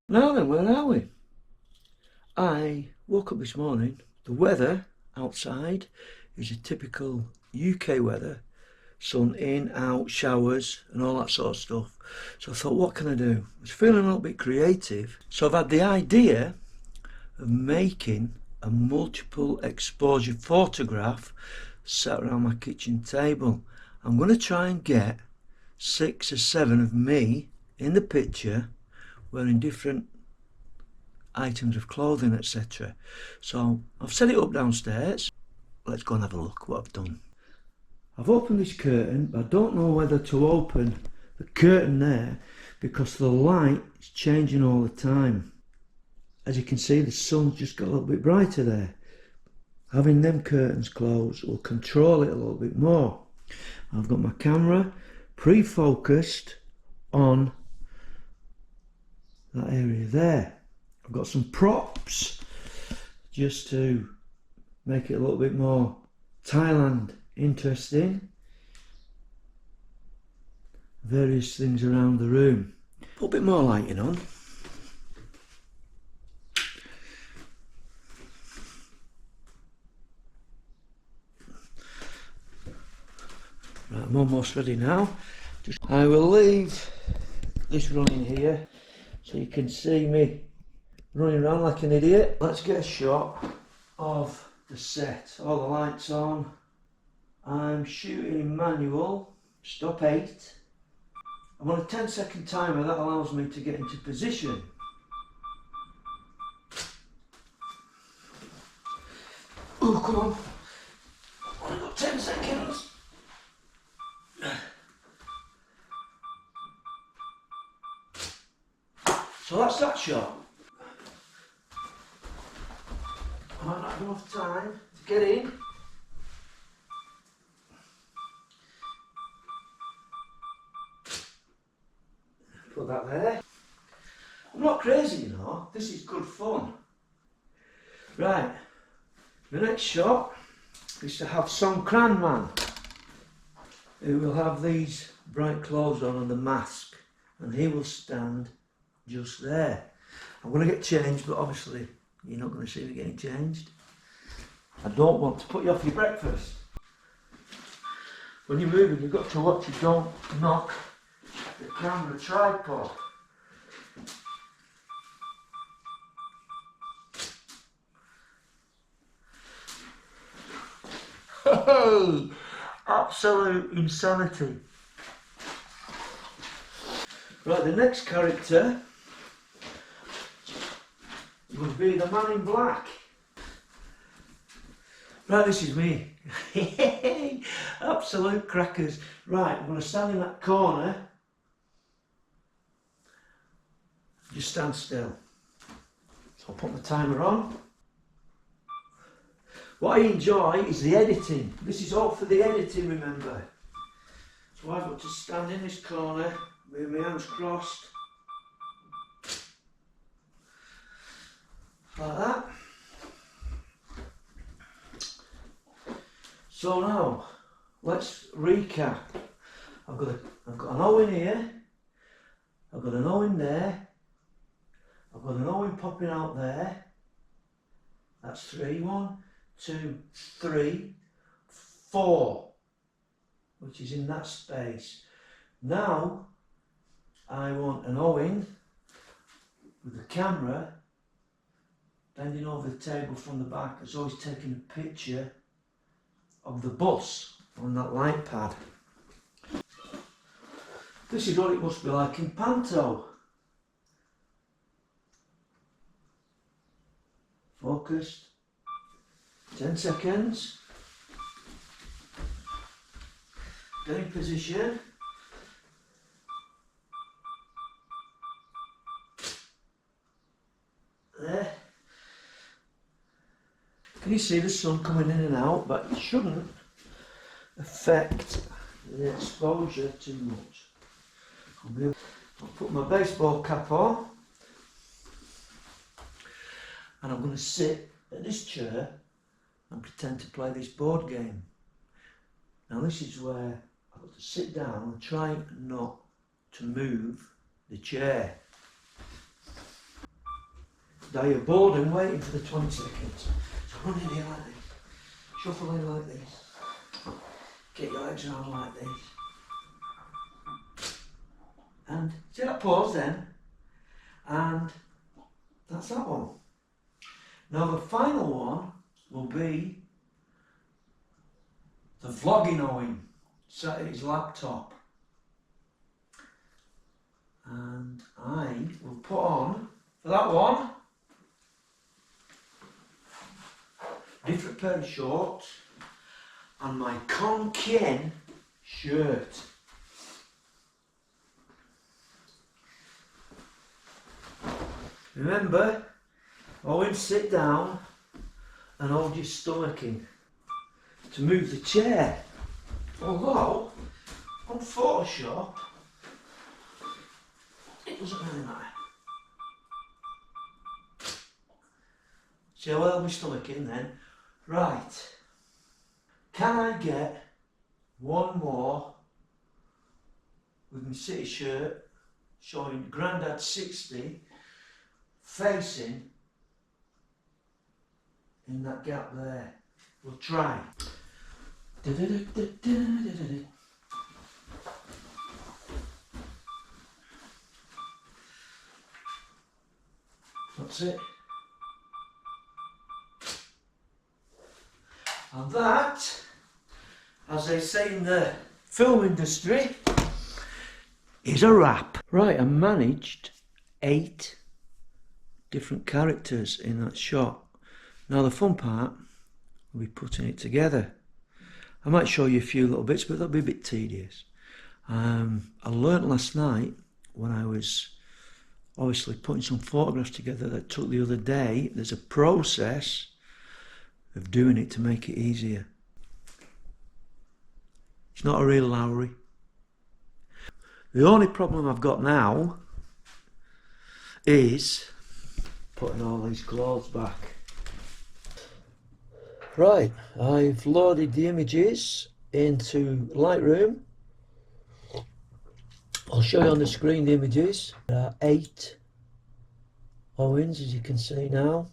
Now then, where are we? I woke up this morning. The weather outside is a typical UK weather. Sun in, out, showers and all that sort of stuff. So I thought, what can I do? I was feeling a little bit creative. So I've had the idea of making a multiple exposure photograph set around my kitchen table. I'm going to try and get 6 or 7 of me in the picture wearing different items of clothing, etc. So I've set it up downstairs. Let's go and have a look what I've done. I've opened this curtain, but I don't know whether to open the curtain there because the light is changing all the time. As you can see, the sun's just got a little bit brighter there. Having them curtains closed will control it a little bit more. I've got my camera pre-focused on that area there. I've got some props just to make it a little bit more Thailand interesting. Various things around the room. Put a bit more lighting on. Right, I'm almost ready now. I will leave this running here so you can see me running around like an idiot. Let's get a shot of the set. All the lights on. I'm shooting in manual, stop 8. I'm on a 10-second timer. That allows me to get into position. Oh, come on. I've only got 10 seconds. So that's that shot. I might not have enough time to get in. Put that there. I'm not crazy, you know. This is good fun. Right. The next shot is to have Song Kran Man, who will have these bright clothes on and the mask, and he will stand just there. I'm going to get changed, but obviously you're not going to see me getting changed. I don't want to put you off your breakfast. When you're moving, you've got to watch you don't knock the camera tripod. Hey, absolute insanity. Right, the next character will be the man in black. Right, this is me. Absolute crackers. Right, I'm going to stand in that corner. Just stand still. So I'll put the timer on. What I enjoy is the editing. This is all for the editing, remember. So I've got to stand in this corner with my hands crossed. Like that. So now, let's recap. I've got an O in here. I've got an O in there. I've got an O in popping out there. That's 3. 1, 2, 3, 4, which is in that space. Now I want an O in with the camera bending over the table from the back. It's always taking a picture of the bus on that light pad. This is what it must be like in Panto. Focused. 10 seconds. Get in position. There. Can you see the sun coming in and out? But it shouldn't affect the exposure too much. I'll put my baseball cap on and I'm going to sit at this chair and pretend to play this board game. Now this is where I've got to sit down and try not to move the chair. Now you're bored and waiting for the 20 seconds. So run in here like this, shuffle in like this, get your legs around like this. And see that pause then? And that's that one. Now the final one will be the vlogging Owen sat at his laptop. And I will put on, for that one, a different pair of shorts and my Conquien shirt. Remember, always sit down and hold your stomach in to move the chair. Although, on Photoshop, it doesn't really matter. See how I hold my stomach in then? Right. Can I get one more with my city shirt showing Grandad 60 facing in that gap there? We'll try. That's it. And that, as they say in the film industry, is a wrap. Right, I managed 8 different characters in that shot. Now the fun part will be putting it together. I might show you a few little bits, but that'll be a bit tedious. I learnt last night when I was obviously putting some photographs together that took the other day, there's a process of doing it to make it easier. It's not a real Lowry. The only problem I've got now is putting all these clothes back. Right, I've loaded the images into Lightroom. I'll show you on the screen the images. There are 8 Owens, as you can see now.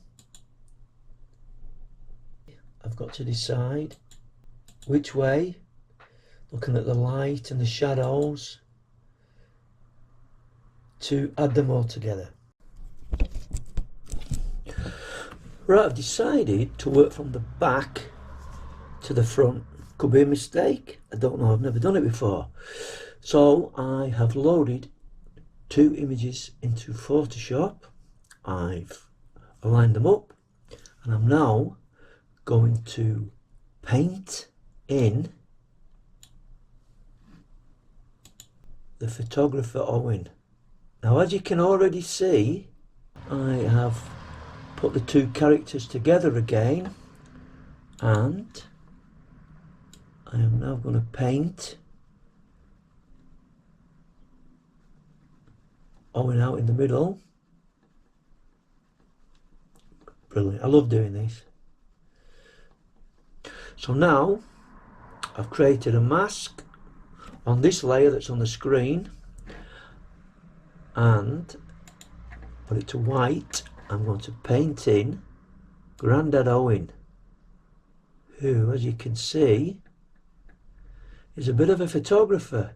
I've got to decide which way, looking at the light and the shadows, to add them all together. Right, I've decided to work from the back to the front. Could be a mistake, I don't know, I've never done it before. So I have loaded 2 images into Photoshop. I've aligned them up and I'm now going to paint in the photographer Owen. Now, as you can already see, I have put the 2 characters together again, and I am now going to paint Owen out in the middle. Brilliant, I love doing this. So now I've created a mask on this layer that's on the screen and put it to white. I'm going to paint in Grandad Owen, who, as you can see, is a bit of a photographer.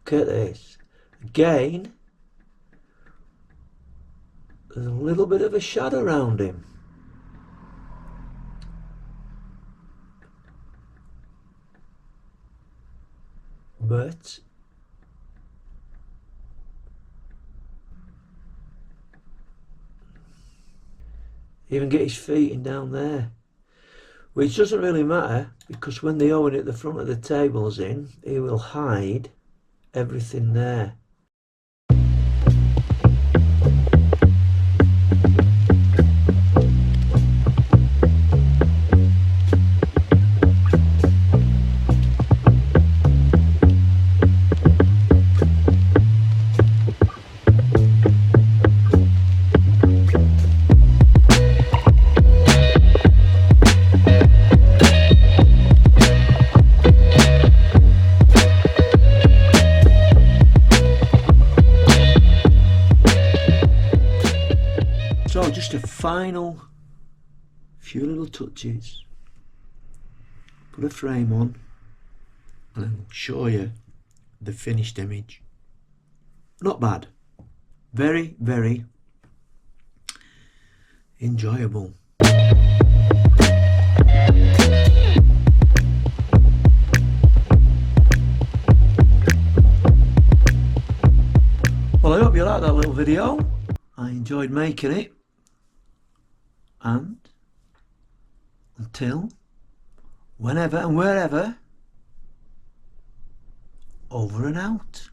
Look at this. Again, there's a little bit of a shadow around him. But even get his feet in down there, which doesn't really matter because when the Owen at the front of the table is in, he will hide everything there. final few little touches, put a frame on, and I'll show you the finished image. Not bad. Very, very enjoyable. Well, I hope you liked that little video. I enjoyed making it. And until whenever and wherever, over and out.